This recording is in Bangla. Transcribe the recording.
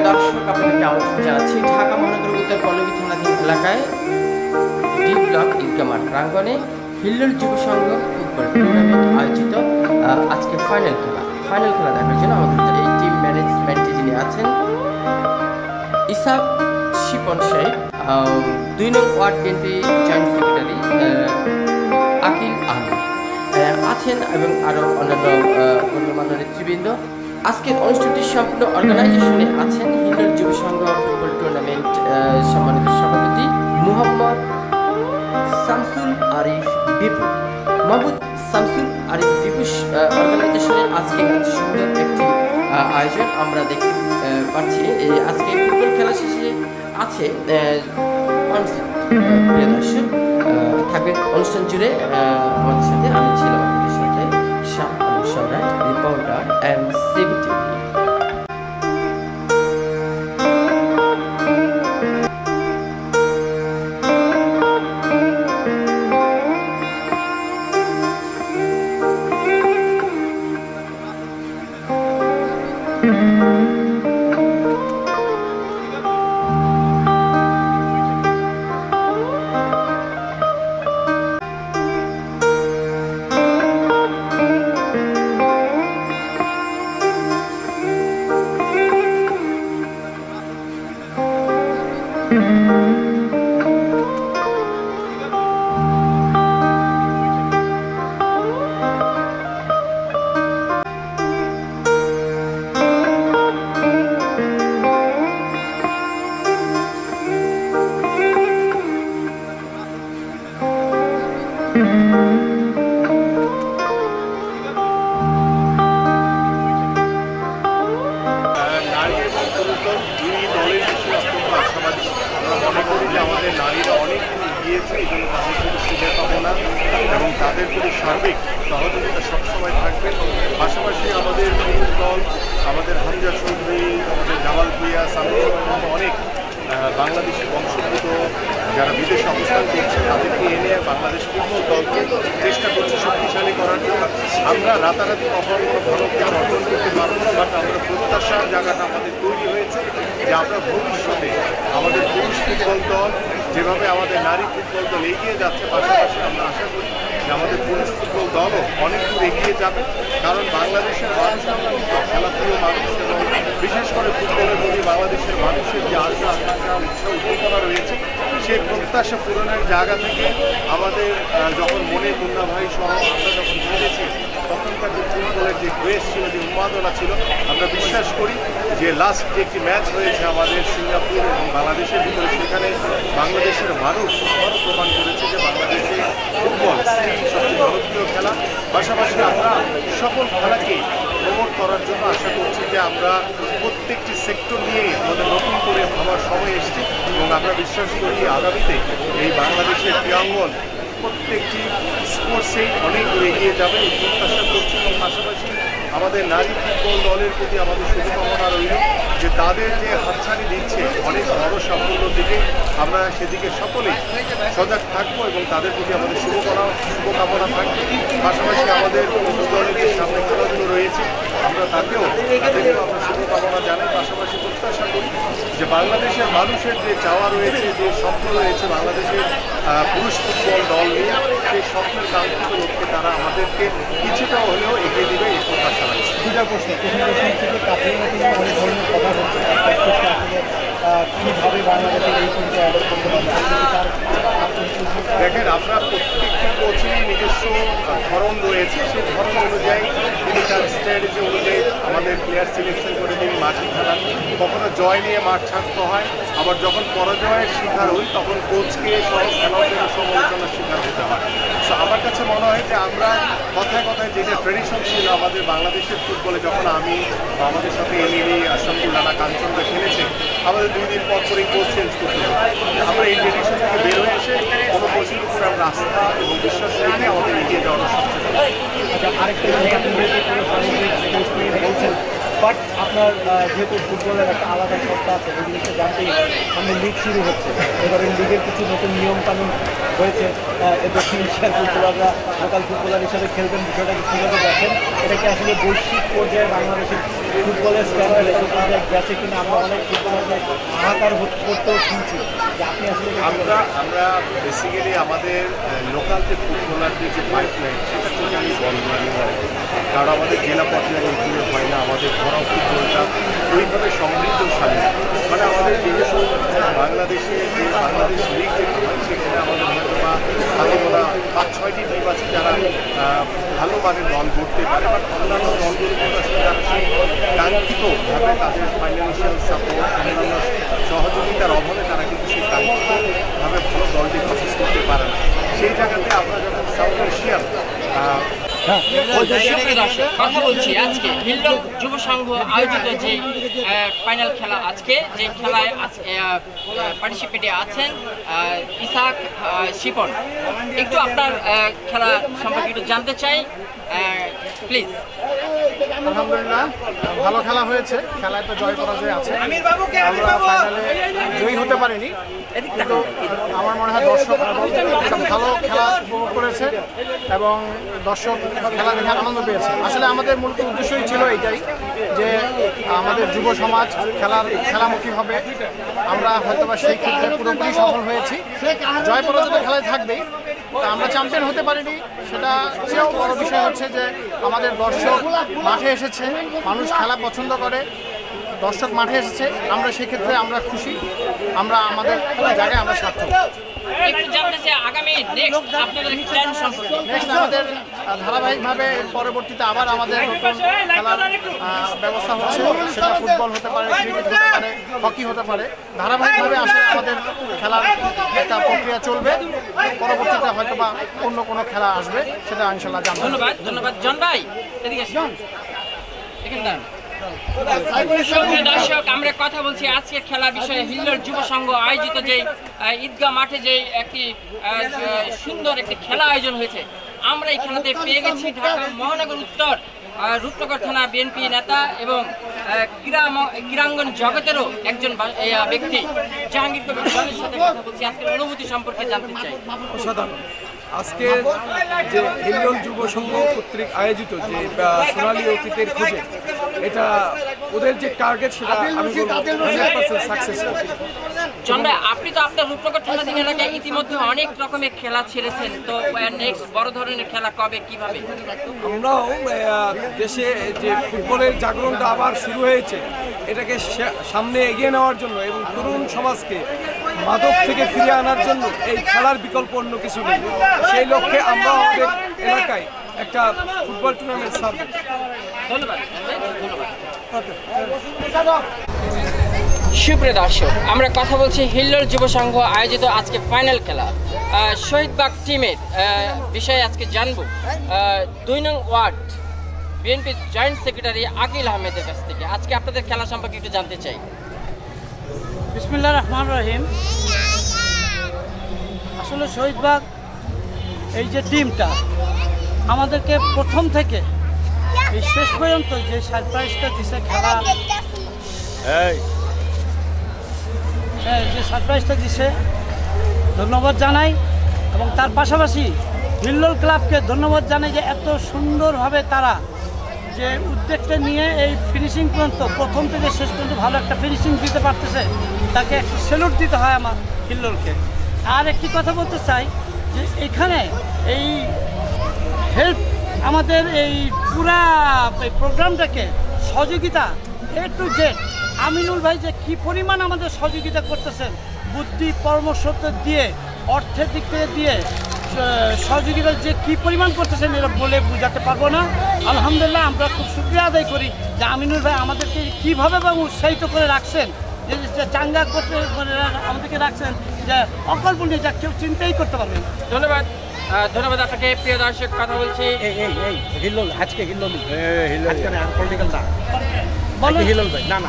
দর্শক, আপনাদেরকে আমন্ত্রণ জানাচ্ছি ঢাকা মহানগর উত্তর পল্লবী থানাধীন এলাকায় ডি ব্লক ঈদগাহ মাঠ প্রাঙ্গণে হিল্লোল যুব সংঘ ফুটবল টুর্নামেন্ট আয়োজিত। আজকে ফাইনাল খেলা দেখার জন্য আমাদের এই টিম ম্যানেজমেন্টে যিনি আছেন ইসাক শিপন শেখ, 2 নং ward BNP joint secretary Akil Ahmed আছেন এবং আরও অন্যান্য গণ্যমান্য নেতৃবৃন্দ। আজকের অনুষ্ঠানটি সম্পূর্ণ অর্গানাইজেশনে আছেন হিল্লোল যুব সংঘ ফুটবল টুর্নামেন্ট সম্মানিত সভাপতি মোহাম্মদ শামসুল আরিফ বিপু। মোহাম্মদ শামসুল আরিফ বিপু অর্গানাইজেশনের আজকে এত সুন্দর একটি আয়োজন আমরা দেখতে পাচ্ছি। আজকে ফুটবল খেলা শেষে আছে প্রিয় দর্শক, থাকবেন অনুষ্ঠান জুড়ে আমাদের সাথে। আমি ছিলাম আপনাদের সাথে সম্রাট, রিপোর্টার MCBTV। নারী এবং পুরুষ দুই দলের বিষয়ে অত্যন্ত আশাবাদী। আমরা মনে করি যে আমাদের নারীরা অনেক এগিয়েছে, এই জন্য তাদের প্রতি শুভকামনা এবং তাদের প্রতি সার্বিক সহযোগিতা সবসময় থাকবে। পাশাপাশি আমাদের পুরুষ দল, আমাদের হামজা চৌধুরী, আমাদের জামাল ভুইয়া, সামির অনেক বাংলাদেশি বংশোদ্ভূত যারা বিদেশে অবস্থান করছে তাদেরকে এনে বাংলাদেশ ফুটবল দলকে চেষ্টা করছে শক্তিশালী করার জন্য। আমরা রাতারাতি কখনো কোনো ভালো কিছু অর্জন করতে পারবো না, বাট আমরা প্রত্যাশার জায়গাটা আমাদের তৈরি হয়েছে যে আমরা ভবিষ্যতে আমাদের পুরুষ ফুটবল দল যেভাবে আমাদের নারী ফুটবল দল এগিয়ে যাচ্ছে, পাশাপাশি আমরা আশা করি যে আমাদের পুরুষ ফুটবল দলও অনেক দূর এগিয়ে যাবে। কারণ বাংলাদেশের মানুষ আমরা খেলাপ্রিয় মানুষ এবং বিশেষ করে ফুটবলের প্রতি বাংলাদেশের মানুষের যে আশা আকাঙ্ক্ষা উৎসাহ উদ্দীপনা রয়েছে, সেই প্রত্যাশা পূরণের জায়গা থেকে আমাদের যখন মনে মুন্না ভাই সহ আমরা যখন খেলেছি তখনকার যে ফুটবলের যে ক্রেজ ছিল, যে উন্মাদনা ছিল, আমরা বিশ্বাস করি যে লাস্ট যে একটি ম্যাচ হয়েছে আমাদের সিঙ্গাপুর এবং বাংলাদেশের ভিতরে, সেখানে বাংলাদেশের মানুষ আবারও প্রমাণ করেছে যে বাংলাদেশে ফুটবল সবচেয়ে জনপ্রিয় খেলা। পাশাপাশি আমরা সকল খেলাকে প্রমোট করার জন্য আশা করছি যে আমরা প্রত্যেকটি সেক্টর নিয়েই আমাদের নতুন করে ভাবার সময় এসেছে এবং আমরা বিশ্বাস করি আগামীতে এই বাংলাদেশের ক্রীড়াঙ্গন প্রত্যেকটি স্পোর্টসেই অনেক এগিয়ে যাবে এই প্রত্যাশা করছি। এবং পাশাপাশি আমাদের নারী ফুটবল দলের প্রতি আমাদের শুভকামনা রইল যে তাদের যে হাতছানি দিচ্ছে অনেক বড় সাফল্যের দিকে, আমরা সেদিকে সকলেই সজাগ থাকবো এবং তাদের প্রতি আমাদের শুভকামনা থাকবে। পাশাপাশি আমাদের পুরুষ দলের যে সামনে খেলাধুলো রয়েছে আমরা তাদেরকেও আমরা শুভকামনা জানাই। পাশাপাশি প্রত্যাশা করি যে বাংলাদেশের মানুষের যে চাওয়া রয়েছে, যে স্বপ্ন রয়েছে বাংলাদেশের পুরুষ ফুটবল দল নিয়ে, সেই স্বপ্নের কাঙ্ক্ষিত লক্ষ্যে তারা আমাদেরকে কিছুটা হলেও এগিয়ে দেবে এই প্রত্যাশা রয়েছে। দুটা প্রশ্ন, প্রথম প্রশ্ন থেকে কাপড়ের মধ্যে অনেক ধরনের কথা হচ্ছে, আসলে কীভাবে বাংলাদেশের এই টিমকে অ্যাডপ্ট করতে পারবে? দেখেন, আমরা প্রত্যেকটি কোচেরই নিজস্ব ধরন রয়েছে, সেই ধরন অনুযায়ী তিনি তার স্ট্র্যাটেজি অনুযায়ী আমাদের প্লেয়ার সিলেকশন করে তিনি মাঠে খেলান। কখনো জয় নিয়ে মাঠ ছাড়তে হয়, আবার যখন পরাজয়ের শিকার হই তখন কোচকে সহ খেলোয়াড়দের সমালোচনার শিকার হতে হয়। সো আমার কাছে মনে হয় যে আমরা কথায় কথায় যেটা ট্রেডিশন ছিল আমাদের বাংলাদেশের ফুটবলে, যখন আমি বা আমাদের সাথে এমিলি, আশরাফুল, রানা, কাঞ্চনরা খেলেছে, আমাদের 2 দিন পর পরই কোচ চেঞ্জ করতে হবে। আমরা এই ট্রেডিশন থেকে বের হয়ে এসে কোনো কোচের উপরে আমরা আস্থা এবং বিশ্বাস রেখে আমাদের এগিয়ে যাওয়ার সবচেয়ে। আরেকটা বলছেন, বাট আপনার যেহেতু ফুটবলের একটা আলাদা সত্তা আছে, এই জিনিসটা জানতেই সামনে লিগ শুরু হচ্ছে। এবারে লিগের কিছু নতুন নিয়মকানুন হয়েছে, দক্ষিণ এশিয়ার ফুটবলাররা লোকাল ফুটবলার হিসাবে খেলবেন, বিষয়টাকে কীভাবে দেখেন? এটা কি আসলে বৈশ্বিক পর্যায়ে বাংলাদেশের ফুটবলের স্ট্যান্ডার্ড গেছে কিনা আমরা অনেক ফুটবলারকে হাহাকার করতেও শুনছি যে আপনি আসলে আমরা বেসিক্যালি আমাদের লোকাল যে ফুটবলারদের যে পাইপলাইন সেটা টোটালি বন্ধ কারণ আমাদের জেলা পর্যায়ে ইনক্লুড হয় না, আমাদের ঘরোয়া ফুটবলটা ওইভাবে সমৃদ্ধশালী মানে আমাদের নিজস্ব বাংলাদেশে যে বাংলাদেশ লিগ যেটা হয় সেখানে আমাদের হয়তো বা ভালো বলা 5-6টি টিম আছে যারা ভালো মানের দল করতে পারে, বাট অন্যান্য দলগুলো তারা সেই কাঙ্ক্ষিতভাবে তাদের ফাইন্যান্সিয়াল সাপোর্ট অন্যান্য সহযোগিতার অভাবে তারা কিন্তু সেই কাঙ্ক্ষিতভাবে ভালো দলটি প্রসেস করতে পারে না। সেই জায়গাতে আমরা যখন সাউথ এশিয়ান কথা বলছি আজকে হিল্লোল যুব সংঘ আয়োজিত যে ফাইনাল খেলা আজকে যে খেলায় পার্টিসিপেটে আছেন ইসাক শিপন, একটু আপনার খেলা সম্পর্কে একটু জানতে চাই প্লিজ। আলহামদুলিল্লাহ ভালো খেলা হয়েছে, খেলায় তো জয় পরাজয় আছে। আমরা ফাইনালে জয়ী হতে পারিনি, কিন্তু আমার মনে হয় দর্শক একটা ভালো খেলা উপভোগ করেছে এবং দর্শক খেলা দেখে আনন্দ পেয়েছে। আসলে আমাদের মূল উদ্দেশ্যই ছিল এইটাই যে আমাদের যুব সমাজ খেলামুখী হবে। আমরা হয়তো বা সেই ক্ষেত্রে পুরোপুরি সফল হয়েছি। জয় পরাজয় তো খেলায় থাকবেই, আমরা চ্যাম্পিয়ন হতে পারিনি, সেটা চেয়েও বড় বিষয় হচ্ছে যে আমাদের দর্শক মাঠে এসেছে, মানুষ খেলা পছন্দ করে, দর্শক মাঠে এসেছে, আমরা সেক্ষেত্রে আমরা খুশি, আমরা আমাদের জায়গায় আমরা সার্থক। নেক্সট আমাদের ধারাবাহিকভাবে পরবর্তীতে আবার আমাদের নতুন খেলার ব্যবস্থা হচ্ছে, সেটা ফুটবল হতে পারে, ক্রিকেট হতে পারে, হকি হতে পারে। ধারাবাহিকভাবে আসলে আমাদের খেলার একটা প্রক্রিয়া চলবে, পরবর্তীতে হয়তো বা অন্য কোনো খেলা আসবে, সেটা ইনশাল্লাহ জানবো। ধন্যবাদ ধন্যবাদ জন ভাই, এদিকে দর্শক আমরা কথা বলছি আজকে খেলা বিষয়ে হিল্লোল যুব সংঘ আয়োজিত যে ঈদগাহ মাঠে যে একটি সুন্দর একটি খেলা আয়োজন হয়েছে। আমরা এই খেলাতে পেয়ে গেছি ঢাকা মহানগর উত্তর রূপনগর থানা বিএনপি নেতা এবং ক্রীড়াঙ্গন জগতেরও একজন ব্যক্তি জাহাঙ্গীর কবির জনের সাথে কথা বলছি, আজকের অনুভূতি সম্পর্কে জানতে চাই। আজকে যে হিল্লোল যুব সংঘ কর্তৃক আয়োজিত যে সোনালী অতীতের খোঁজে, এটা ওদের যে টার্গেট সেটা আমি বলবো 100% সাকসেসফুল। জন ভাই, আপনি তো আপনার রূপনগর থানাধীন এলাকায় ইতিমধ্যে অনেক রকমের খেলা ছেড়েছেন, তো নেক্সট বড় ধরনের খেলা কবে কিভাবে? আমরাও দেশে যে ফুটবলের জাগরণটা আবার শুরু হয়েছে এটাকে সামনে এগিয়ে নেওয়ার জন্য এবং তরুণ সমাজকে মাদক থেকে ফিরিয়ে আনার জন্য এই খেলার বিকল্প অন্য কিছু নেই। সেই লক্ষ্যে আমরা আমাদের এলাকায় একটা ফুটবল টুর্নামেন্ট সার্ভ। ধন্যবাদ। সুপ্রিয় দর্শক, আমরা কথা বলছি হিল্লোল যুব সংঘ আয়োজিত আজকে ফাইনাল খেলা শহীদবাগ টিমের বিষয়ে আজকে জানবো 2 নং ward BNP joint secretary Akil আহমেদের কাছ থেকে। আজকে আপনাদের খেলা সম্পর্কে একটু জানতে চাই। বিসমিল্লাহির রহমানির রহিম। আসলে শহীদবাগ এই যে টিমটা আমাদেরকে প্রথম থেকে এই শেষ পর্যন্ত যে সারপ্রাইজটা দিছে খেলা, যে সারপ্রাইজটা দিছে ধন্যবাদ জানাই এবং তার পাশাপাশি হিল্লোল ক্লাবকে ধন্যবাদ জানাই যে এত সুন্দরভাবে তারা যে উদ্যোগটা নিয়ে এই ফিনিশিং পর্যন্ত প্রথম থেকে শেষ পর্যন্ত ভালো একটা ফিনিশিং দিতে পারতেছে, তাকে একটু স্যালুট দিতে হয় আমার হিল্লোলকে। আর একটি কথা বলতে চাই যে এখানে এই হেল্প আমাদের এই পুরা প্রোগ্রামটাকে সহযোগিতা A to Z আমিনুল ভাই যে কী পরিমাণ আমাদের সহযোগিতা করতেছেন, বুদ্ধি পরামর্শ দিয়ে, অর্থের দিক থেকে দিয়ে সহযোগিতা যে কী পরিমাণ করতেছেন এটা বলে বোঝাতে পারবো না। আলহামদুলিল্লাহ আমরা খুব শুকরিয়া আদায় করি যে আমিনুল ভাই আমাদেরকে কীভাবে বা উৎসাহিত করে রাখছেন, যে চাঙ্গা করতে আমাদেরকে রাখছেন যে অকল্পনীয়, যা কেউ চিন্তাই করতে পারবে না। ধন্যবাদ ধন্যবাদ আপনাকে। প্রিয় দর্শক, কথা বলছি হিল্লোল আজকে হিল্লোল পলিটিক্যাল না হিল্লোল ভাই না